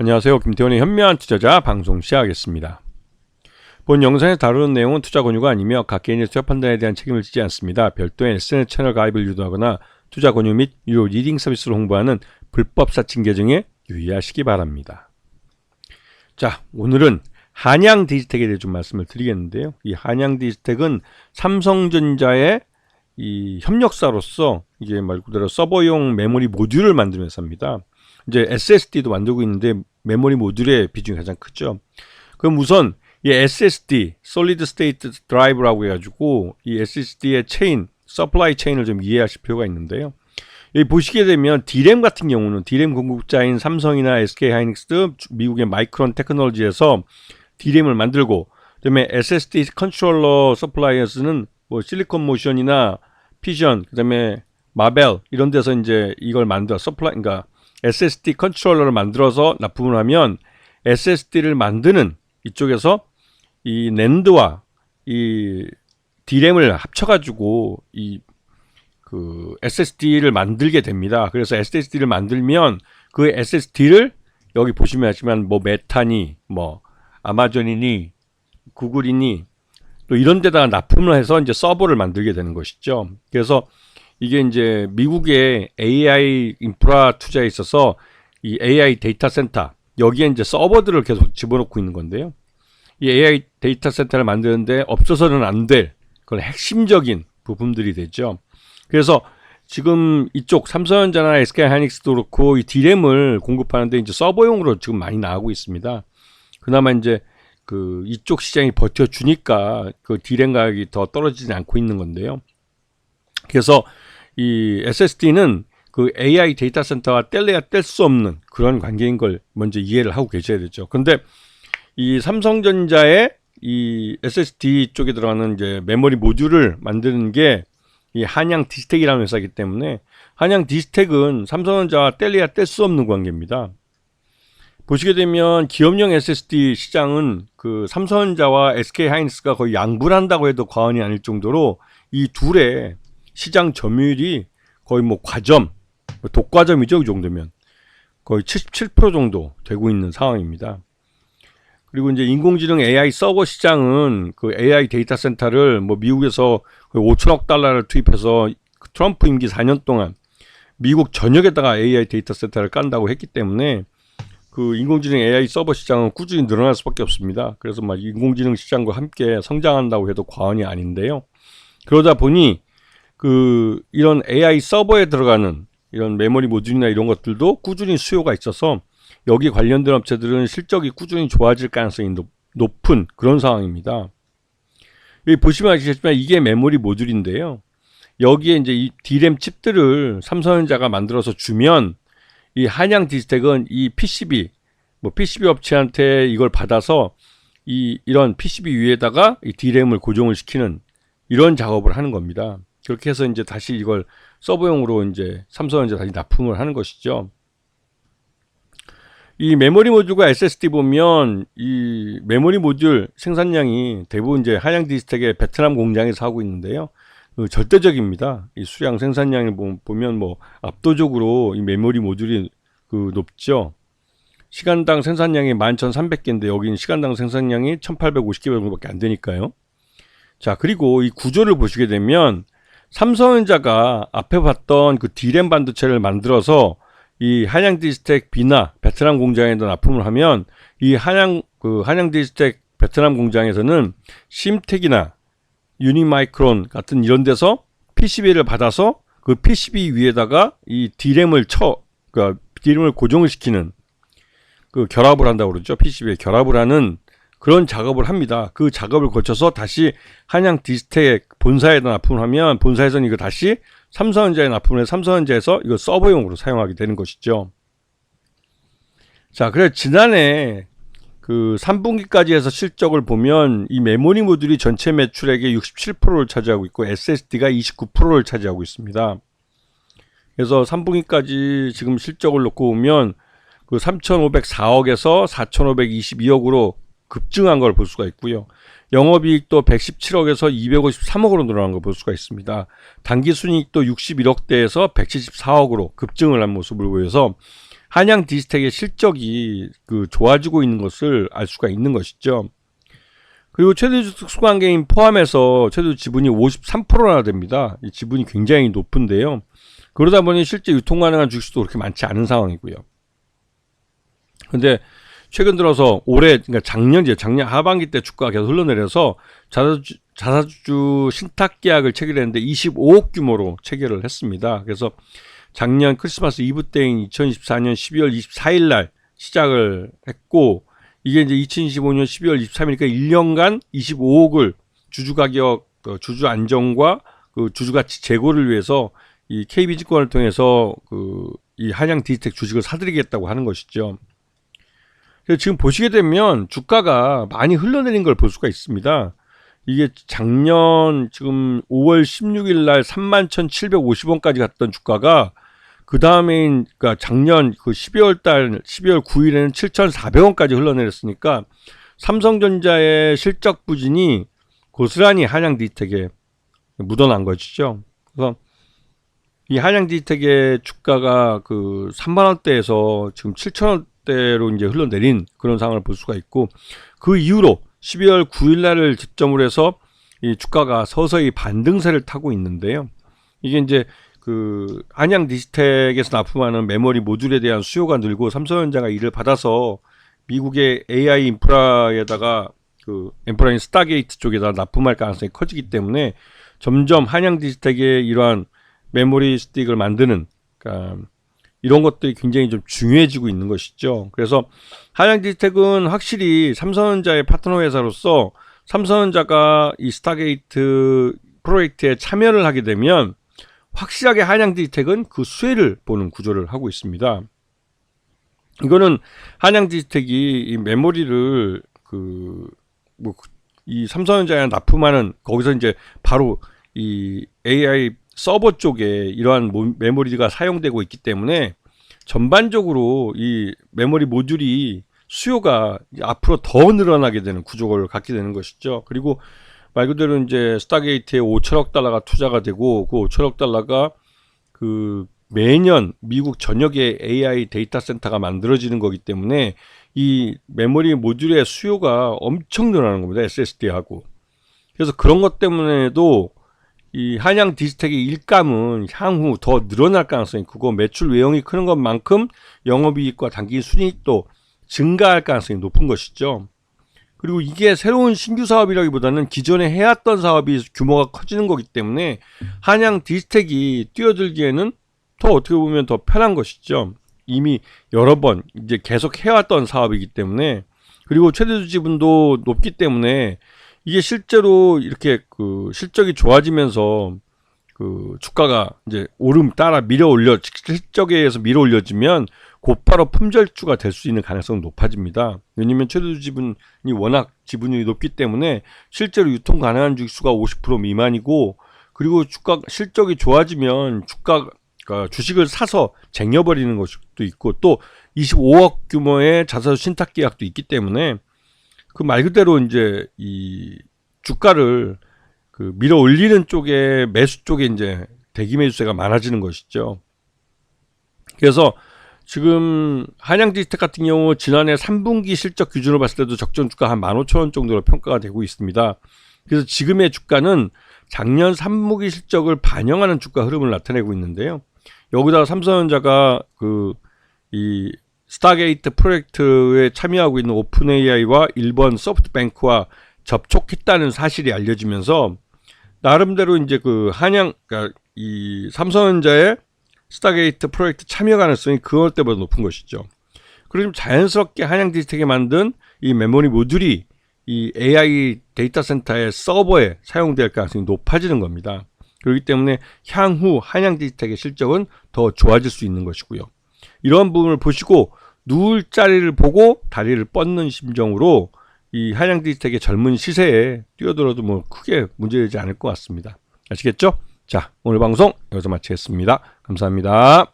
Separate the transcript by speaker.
Speaker 1: 안녕하세요. 김태원의 현명한 투자자 방송 시작하겠습니다. 본 영상에서 다루는 내용은 투자 권유가 아니며 각 개인의 투자 판단에 대한 책임을 지지 않습니다. 별도의 SNS 채널 가입을 유도하거나 투자 권유 및 유료 리딩 서비스를 홍보하는 불법 사칭 계정에 유의하시기 바랍니다. 자, 오늘은 한양 디지텍에 대해 좀 말씀을 드리겠는데요. 이 한양 디지텍은 삼성전자의 이 협력사로서 이게 말 그대로 서버용 메모리 모듈을 만드는 회사입니다. 이제 SSD도 만들고 있는데 메모리 모듈의 비중이 가장 크죠. 그럼 우선 이 SSD, Solid State Drive라고 해가지고 이 SSD의 체인, 서플라이 체인을 좀 이해하실 필요가 있는데요. 여기 보시게 되면 D램 같은 경우는 D램 공급자인 삼성이나 SK하이닉스, 미국의 마이크론 테크놀로지에서 D램을 만들고, 그다음에 SSD 컨트롤러 서플라이어스는 뭐 실리콘 모션이나 피전, 그다음에 마벨 이런 데서 이제 이걸 만들어 그러니까 SSD 컨트롤러를 만들어서 납품을 하면 SSD를 만드는 이쪽에서 이 NAND와 이 D램을 합쳐가지고 이 그 SSD를 만들게 됩니다. 그래서 SSD를 만들면 그 SSD를 여기 보시면 아시지만 뭐 메타니, 뭐 아마존이니, 구글이니 또 이런 데다가 납품을 해서 이제 서버를 만들게 되는 것이죠. 그래서 이게 이제 미국의 AI 인프라 투자에 있어서 이 AI 데이터 센터 여기에 이제 서버들을 계속 집어넣고 있는 건데요. 이 AI 데이터 센터를 만드는데 없어서는 안 될 그런 핵심적인 부분들이 되죠. 그래서 지금 이쪽 삼성전자나 SK하이닉스도 그렇고 이 D램을 공급하는데 이제 서버용으로 지금 많이 나오고 있습니다. 그나마 이제 그 이쪽 시장이 버텨주니까 그 D램 가격이 더 떨어지지 않고 있는 건데요. 그래서 이 SSD는 그 AI 데이터 센터와 뗄래야 뗄 수 없는 그런 관계인 걸 먼저 이해를 하고 계셔야 되죠. 근데 이 삼성전자의 이 SSD 쪽에 들어가는 이제 메모리 모듈을 만드는 게 이 한양 디지텍이라는 회사이기 때문에 한양 디지텍은 삼성전자와 뗄래야 뗄 수 없는 관계입니다. 보시게 되면 기업용 SSD 시장은 그 삼성전자와 SK하이닉스가 거의 양분을 한다고 해도 과언이 아닐 정도로 이 둘의 시장 점유율이 거의 뭐 과점, 독과점이죠. 이 정도면 거의 77% 정도 되고 있는 상황입니다. 그리고 이제 인공지능 AI 서버 시장은 그 AI 데이터 센터를 뭐 미국에서 5천억 달러를 투입해서 트럼프 임기 4년 동안 미국 전역에다가 AI 데이터 센터를 깐다고 했기 때문에 그 인공지능 AI 서버 시장은 꾸준히 늘어날 수밖에 없습니다. 그래서 막 인공지능 시장과 함께 성장한다고 해도 과언이 아닌데요. 그러다 보니 그 이런 AI 서버에 들어가는 이런 메모리 모듈이나 이런 것들도 꾸준히 수요가 있어서 여기 관련된 업체들은 실적이 꾸준히 좋아질 가능성이 높은 그런 상황입니다. 여기 보시면 아시겠지만 이게 메모리 모듈인데요. 여기에 이제 이 D램 칩들을 삼성전자가 만들어서 주면 이 한양 디지텍은 이 PCB, 뭐 PCB 업체한테 이걸 받아서 이런 PCB 위에다가 이 D램을 고정을 시키는 이런 작업을 하는 겁니다. 그렇게 해서 이제 다시 이걸 서버용으로 이제 삼성전자 다시 납품을 하는 것이죠. 이 메모리 모듈과 SSD 보면 이 메모리 모듈 생산량이 대부분 이제 한양 디지텍의 베트남 공장에서 하고 있는데요. 절대적입니다. 이 수량 생산량을 보면 뭐 압도적으로 이 메모리 모듈이 그 높죠. 시간당 생산량이 11,300개인데 여기는 시간당 생산량이 1,850개 정도밖에 안 되니까요. 자, 그리고 이 구조를 보시게 되면 삼성전자가 앞에 봤던 그 D램 반도체를 만들어서 이 한양 디지텍 B나 베트남 공장에다 납품을 하면 이 한양 디지텍 베트남 공장에서는 심텍이나 유니마이크론 같은 이런 데서 PCB를 받아서 그 PCB 위에다가 이 D램을 그러니까 D램을 고정을 시키는 그 결합을 한다고 그러죠. PCB에 결합을 하는 그런 작업을 합니다. 그 작업을 거쳐서 다시 한양 디지텍 본사에다 납품을 하면 본사에서는 이거 다시 삼성전자에 납품을 해서 삼성전자에서 이거 서버용으로 사용하게 되는 것이죠. 자, 그래서 지난해 그 3분기까지 해서 실적을 보면 이 메모리 모듈이 전체 매출액의 67%를 차지하고 있고 SSD가 29%를 차지하고 있습니다. 그래서 3분기까지 지금 실적을 놓고 보면 그 3,504억에서 4,522억으로 급증한 걸 볼 수가 있고요. 영업이익도 117억에서 253억으로 늘어난 걸 볼 수가 있습니다. 당기순이익도 61억대에서 174억으로 급증을 한 모습을 보여서 한양 디지텍의 실적이 좋아지고 있는 것을 알 수가 있는 것이죠. 그리고 최대주 특수관계인 포함해서 최대주 지분이 53%나 됩니다. 이 지분이 굉장히 높은데요. 그러다 보니 실제 유통 가능한 주식도 그렇게 많지 않은 상황이고요. 근데 최근 들어서 그러니까 작년 하반기 때 주가가 계속 흘러내려서 자사주 신탁 계약을 체결했는데 25억 규모로 체결을 했습니다. 그래서 작년 크리스마스 이브 때인 2024년 12월 24일 날 시작을 했고, 이게 이제 2025년 12월 23일이니까 1년간 25억을 주주 가격, 주주 안정과 주주 가치 제고를 위해서 이 KB증권을 통해서 이 한양 디지텍 주식을 사들이겠다고 하는 것이죠. 그래서 지금 보시게 되면 주가가 많이 흘러내린 걸 볼 수가 있습니다. 이게 작년 지금 5월 16일 날 31,750원까지 갔던 주가가 그 다음에 그러니까 작년 12월 9일에는 7,400원까지 흘러내렸으니까 삼성전자의 실적 부진이 고스란히 한양 디지텍에 묻어난 것이죠. 그래서 이 한양 디지텍의 주가가 3만 원대에서 지금 7,000원대로 이제 흘러내린 그런 상황을 볼 수가 있고, 그 이후로 12월 9일 날을 기점으로 해서 이 주가가 서서히 반등세를 타고 있는데요. 이게 이제 한양 디지텍에서 납품하는 메모리 모듈에 대한 수요가 늘고 삼성전자가 이를 받아서 미국의 AI 인프라에다가 인프라인 스타게이트 쪽에다 납품할 가능성이 커지기 때문에 점점 한양 디지텍의 이러한 메모리 스틱을 만드는, 그러니까 이런 것들이 굉장히 좀 중요해지고 있는 것이죠. 그래서 한양 디지텍은 확실히 삼성전자의 파트너 회사로서 삼성전자가 이 스타게이트 프로젝트에 참여를 하게 되면 확실하게 한양 디지텍은 그 수혜를 보는 구조를 하고 있습니다. 이거는 한양 디지텍이 이 메모리를 이 삼성전자에 납품하는, 거기서 이제 바로 이 AI 서버 쪽에 이러한 메모리가 사용되고 있기 때문에 전반적으로 이 메모리 모듈이 수요가 앞으로 더 늘어나게 되는 구조를 갖게 되는 것이죠. 그리고 말 그대로 이제 스타게이트에 5천억 달러가 투자가 되고, 그 5천억 달러가 매년 미국 전역에 AI 데이터 센터가 만들어지는 거기 때문에 이 메모리 모듈의 수요가 엄청 늘어나는 겁니다. SSD하고. 그래서 그런 것 때문에도 이 한양 디지텍의 일감은 향후 더 늘어날 가능성이 크고, 매출 외형이 크는 것만큼 영업이익과 단기 순이익도 증가할 가능성이 높은 것이죠. 그리고 이게 새로운 신규 사업이라기보다는 기존에 해왔던 사업이 규모가 커지는 거기 때문에 한양 디지텍이 뛰어들기에는 더 어떻게 보면 더 편한 것이죠. 이미 여러 번 이제 계속 해왔던 사업이기 때문에, 그리고 최대주 지분도 높기 때문에 이게 실제로 이렇게 실적이 좋아지면서 주가가 이제 따라 실적에 의해서 밀어 올려지면 곧바로 품절주가 될 수 있는 가능성은 높아집니다. 왜냐하면 최대주 지분이 워낙 지분율이 높기 때문에 실제로 유통 가능한 주식수가 50% 미만이고, 그리고 실적이 좋아지면 주식을 사서 쟁여버리는 것도 있고, 또 25억 규모의 자사주 신탁 계약도 있기 때문에 말 그대로 이제 이 주가를 밀어 올리는 쪽에, 매수 쪽에 이제 대기 매수세가 많아지는 것이죠. 그래서 지금 한양 디지텍 같은 경우 지난해 3분기 실적 기준으로 봤을 때도 적정 주가 한 15,000원 정도로 평가가 되고 있습니다. 그래서 지금의 주가는 작년 3분기 실적을 반영하는 주가 흐름을 나타내고 있는데요. 여기다가 삼성전자가 이 스타게이트 프로젝트에 참여하고 있는 오픈 AI와 일본 소프트뱅크와 접촉했다는 사실이 알려지면서 나름대로 이제 그러니까 이 삼성전자의 스타게이트 프로젝트 참여 가능성이 그것 때보다 높은 것이죠. 그리고 자연스럽게 한양 디지텍이 만든 이 메모리 모듈이 이 AI 데이터 센터의 서버에 사용될 가능성이 높아지는 겁니다. 그렇기 때문에 향후 한양 디지텍의 실적은 더 좋아질 수 있는 것이고요. 이런 부분을 보시고 누울 자리를 보고 다리를 뻗는 심정으로 이 한양 디지텍의 젊은 시세에 뛰어들어도 뭐 크게 문제되지 않을 것 같습니다. 아시겠죠? 자, 오늘 방송 여기서 마치겠습니다. 감사합니다.